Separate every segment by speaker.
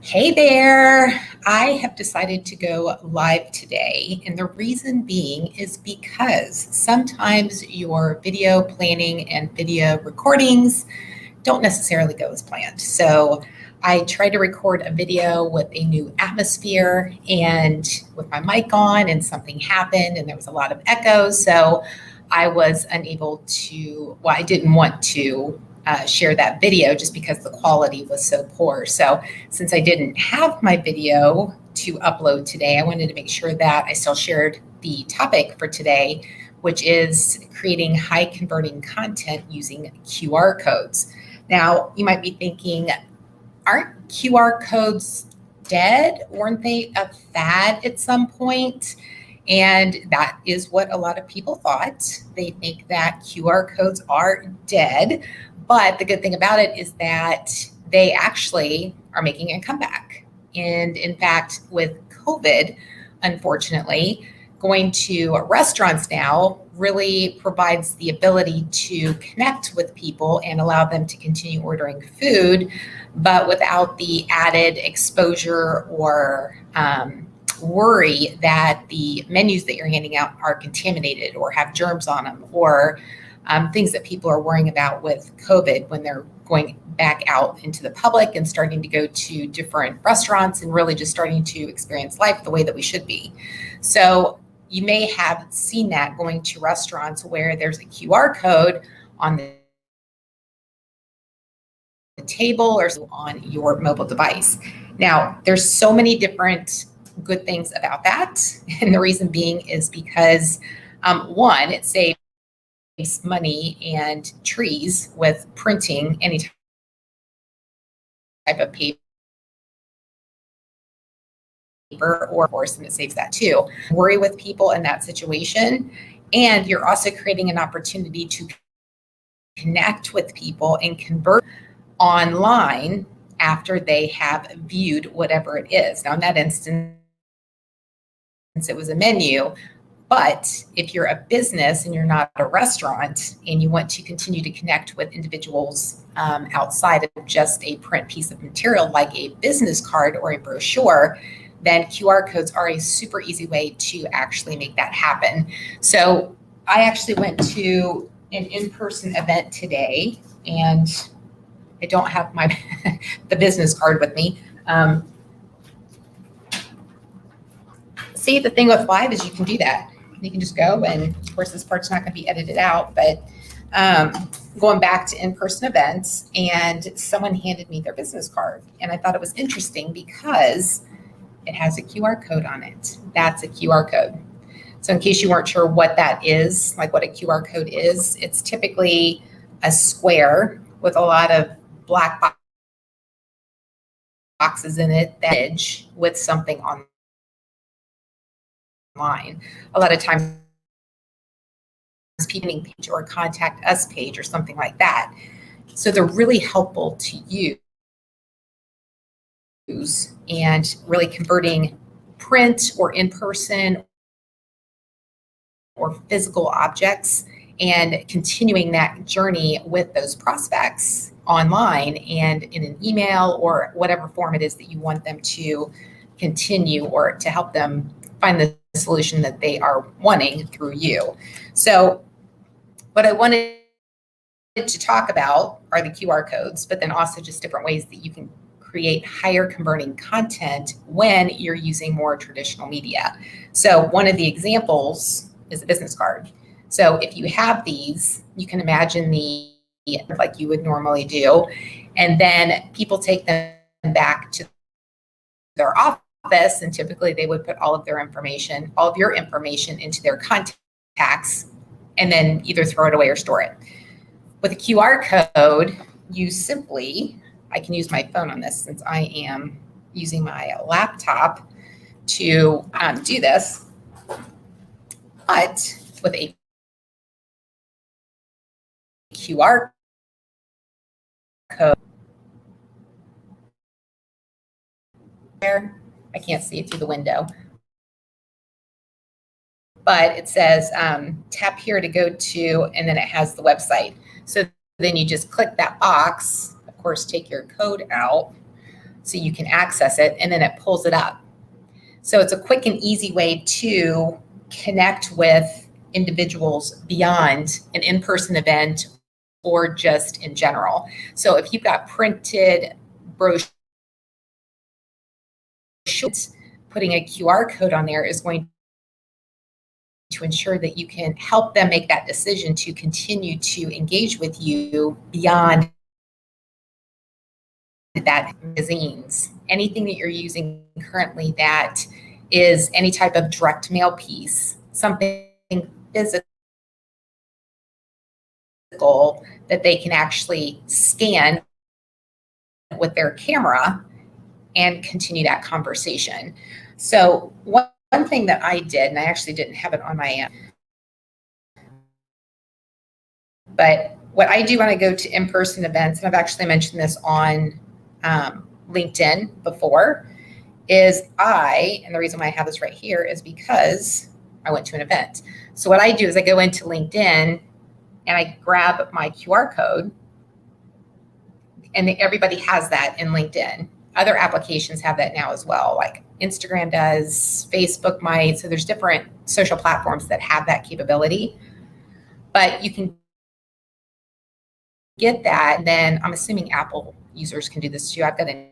Speaker 1: Hey there. I have decided to go live today, and the reason being is because sometimes your video planning and video recordings don't necessarily go as planned. So I tried to record a video with a new atmosphere and with my mic on, and something happened, and there was a lot of echo. So I was unable to, well, I didn't want to share that video just because the quality was so poor. So since I didn't have my video to upload today, I wanted to make sure that I still shared the topic for today, which is creating high converting content using QR codes. Now, you might be thinking, aren't QR codes dead? Weren't they a fad at some point? And that is what a lot of people thought. They think that QR codes are dead. But the good thing about it is that they actually are making a comeback. And in fact, with COVID, unfortunately, going to restaurants now really provides the ability to connect with people and allow them to continue ordering food, but without the added exposure or worry that the menus that you're handing out are contaminated or have germs on them, or things that people are worrying about with COVID when they're going back out into the public and starting to go to different restaurants and really just starting to experience life the way that we should be. So you may have seen that going to restaurants where there's a QR code on the table or on your mobile device. Now, there's so many different good things about that. And the reason being is because one, it saves money and trees with printing any type of paper, or of course, and it saves that too. Worry with people in that situation. And you're also creating an opportunity to connect with people and convert online after they have viewed whatever it is. Now, in that instance, it was a menu. But if you're a business and you're not a restaurant and you want to continue to connect with individuals outside of just a print piece of material like a business card or a brochure, then QR codes are a super easy way to actually make that happen. So I actually went to an in-person event today, and I don't have my the business card with me. See, the thing with live is you can do that. You can just go, and of course this part's not going to be edited out, but going back to in-person events, and someone handed me their business card, and I thought it was interesting because it has a QR code on it. That's a QR code. So in case you weren't sure what that is, like what a QR code is, it's typically a square with a lot of black boxes in it, that edge with something on online. A lot of times people page or contact us page or something like that. So they're really helpful to use and really converting print or in-person or physical objects and continuing that journey with those prospects online and in an email or whatever form it is that you want them to continue, or to help them find the solution that they are wanting through you. So what I wanted to talk about are the QR codes, but then also just different ways that you can create higher converting content when you're using more traditional media. So one of the examples is a business card. So if you have these, you can imagine the like you would normally do, and then people take them back to their office, and typically they would put all of your information into their contacts, and then either throw it away or store it. With a QR code, I can use my phone on this since I am using my laptop to do this, but with a QR code, I can't see it through the window, but it says tap here to go to, and then it has the website. So then you just click that box, of course, take your code out, so you can access it, and then it pulls it up. So it's a quick and easy way to connect with individuals beyond an in-person event or just in general. So if you've got printed brochures, putting a QR code on there is going to ensure that you can help them make that decision to continue to engage with you beyond that. Magazines, anything that you're using currently that is any type of direct mail piece, something physical that they can actually scan with their camera and continue that conversation. So one thing that I did, and I actually didn't have it on my end, but what I do when I go to in-person events, and I've actually mentioned this on LinkedIn before, is and the reason why I have this right here is because I went to an event. So what I do is I go into LinkedIn and I grab my QR code, and everybody has that in LinkedIn. Other applications have that now as well, like Instagram does, Facebook might. So there's different social platforms that have that capability. But you can get that. And then I'm assuming Apple users can do this too. I've got an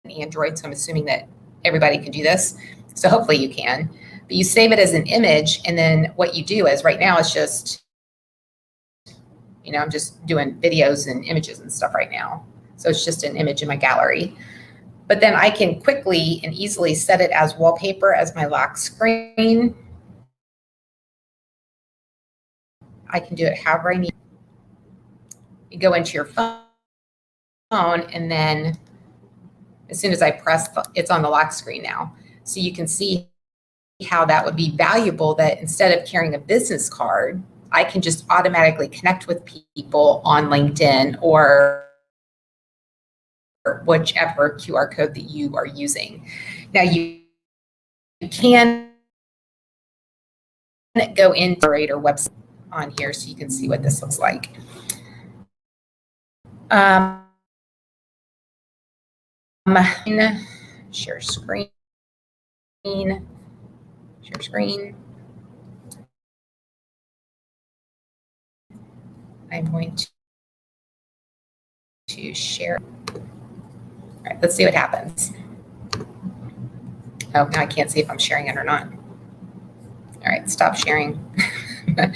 Speaker 1: Android, so I'm assuming that everybody can do this. So hopefully you can. But you save it as an image, and then what you do is right now it's just, I'm just doing videos and images and stuff right now. So it's just an image in my gallery. But then I can quickly and easily set it as wallpaper as my lock screen. I can do it however I need. You go into your phone, and then as soon as I press, it's on the lock screen now. So you can see how that would be valuable, that instead of carrying a business card, I can just automatically connect with people on LinkedIn or whichever QR code that you are using. Now you can go into our website on here so you can see what this looks like. Share screen. Share screen. I'm going to share. All right, let's see what happens. Oh, now I can't see if I'm sharing it or not. All right, stop sharing. Let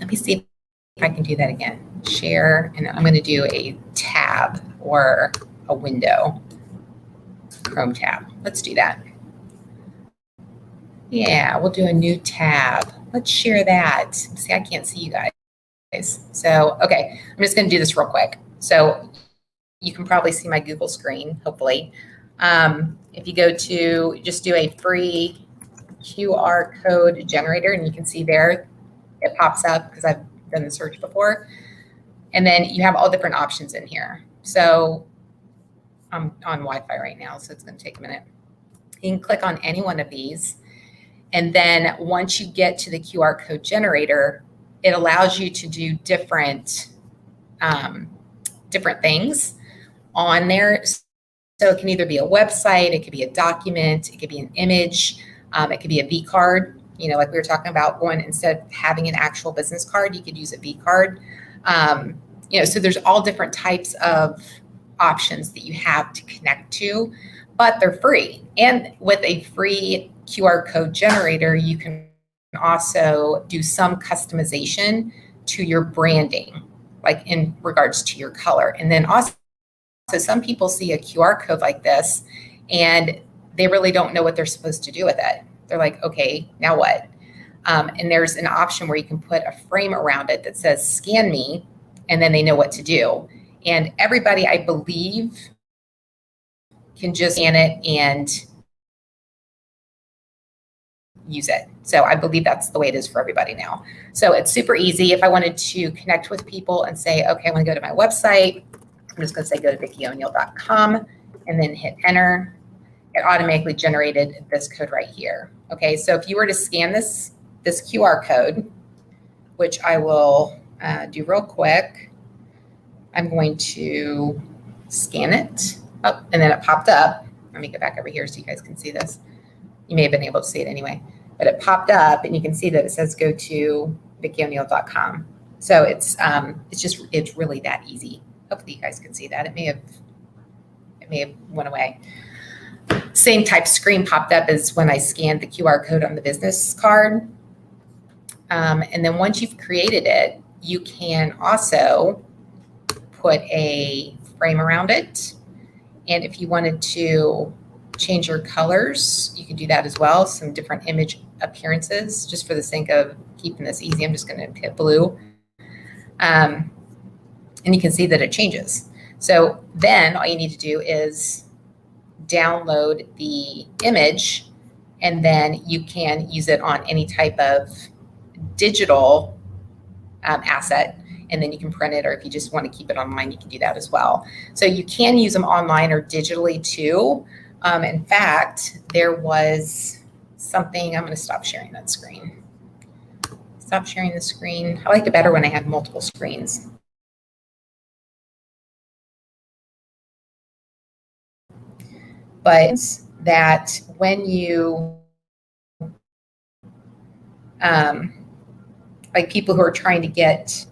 Speaker 1: me see if I can do that again. Share, and I'm going to do a tab or a window. Chrome tab. Let's do that. Yeah, we'll do a new tab. Let's share that. See, I can't see you guys. So, okay, I'm just going to do this real quick. So you can probably see my Google screen, hopefully. If you go to, just do a free QR code generator, and you can see there, it pops up because I've done the search before. And then you have all different options in here. So I'm on Wi-Fi right now, so it's going to take a minute. You can click on any one of these. And then once you get to the QR code generator, it allows you to do different things on there. So it can either be a website, it could be a document, it could be an image, it could be a V card. Like we were talking about, going, instead of having an actual business card, you could use a V card. So there's all different types of options that you have to connect to, but they're free. And with a free QR code generator, you can also do some customization to your branding, like in regards to your color. And then also, some people see a QR code like this and they really don't know what they're supposed to do with it. They're like, okay, now what? And there's an option where you can put a frame around it that says scan me, and then they know what to do. And everybody, I believe, can just scan it and use it. So I believe that's the way it is for everybody now. So it's super easy. If I wanted to connect with people and say, okay, I want to go to my website, I'm just going to say go to VickiO'Neill.com and then hit enter. It automatically generated this code right here. Okay, so if you were to scan this QR code, which I will do real quick, I'm going to scan it. Oh, and then it popped up. Let me get back over here so you guys can see this. You may have been able to see it anyway, but it popped up and you can see that it says go to VickiO'Neill.com. So it's really that easy. Hopefully you guys can see that. It may have went away. Same type screen popped up as when I scanned the QR code on the business card. And then once you've created it, you can also put a frame around it. And if you wanted to change your colors, you can do that as well. Some different image appearances, just for the sake of keeping this easy. I'm just going to hit blue. And you can see that it changes. So then all you need to do is download the image, and then you can use it on any type of digital asset, and then you can print it, or if you just want to keep it online, you can do that as well. So you can use them online or digitally too. In fact, there was something, I'm going to stop sharing that screen. Stop sharing the screen. I liked it better when I had multiple screens. But that when you, like people who are trying to get,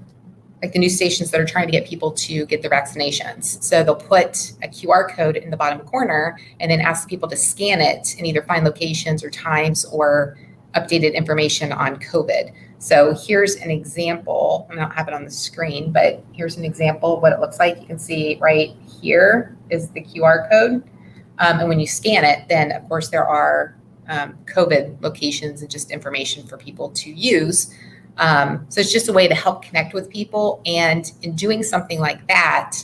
Speaker 1: like the news stations that are trying to get people to get their vaccinations. So they'll put a QR code in the bottom corner and then ask people to scan it and either find locations or times or updated information on COVID. So here's an example. I don't have it on the screen, but here's an example of what it looks like. You can see right here is the QR code. And when you scan it, then of course there are COVID locations and just information for people to use. So it's just a way to help connect with people. And in doing something like that,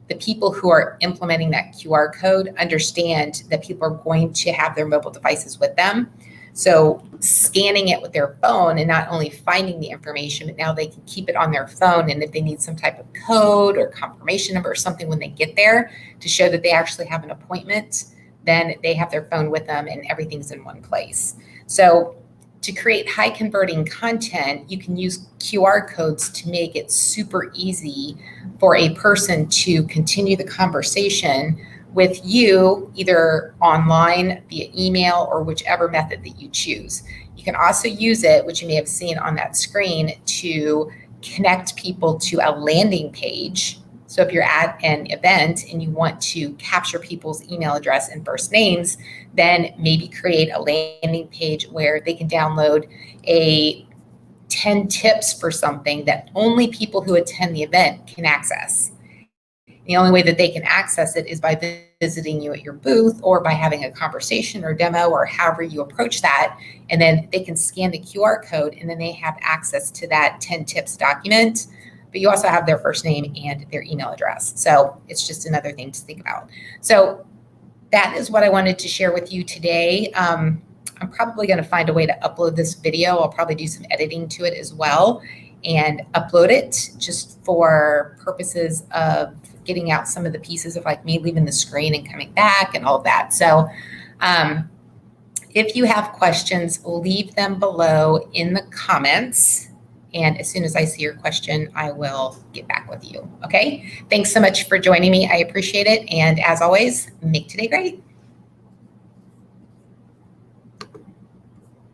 Speaker 1: the people who are implementing that QR code understand that people are going to have their mobile devices with them. So scanning it with their phone and not only finding the information, but now they can keep it on their phone. And if they need some type of code or confirmation number or something when they get there to show that they actually have an appointment, then they have their phone with them and everything's in one place. So to create high converting content, you can use QR codes to make it super easy for a person to continue the conversation with you, either online, via email, or whichever method that you choose. You can also use it, which you may have seen on that screen, to connect people to a landing page. So if you're at an event and you want to capture people's email address and first names, then maybe create a landing page where they can download a 10 tips for something that only people who attend the event can access. The only way that they can access it is by visiting you at your booth or by having a conversation or demo or however you approach that. And then they can scan the QR code and then they have access to that 10 tips document. But you also have their first name and their email address. So it's just another thing to think about. So that is what I wanted to share with you today. I'm probably going to find a way to upload this video. I'll probably do some editing to it as well and upload it just for purposes of getting out some of the pieces of like me leaving the screen and coming back and all of that. So if you have questions, leave them below in the comments. And as soon as I see your question, I will get back with you. Okay. Thanks so much for joining me. I appreciate it. And as always, make today great.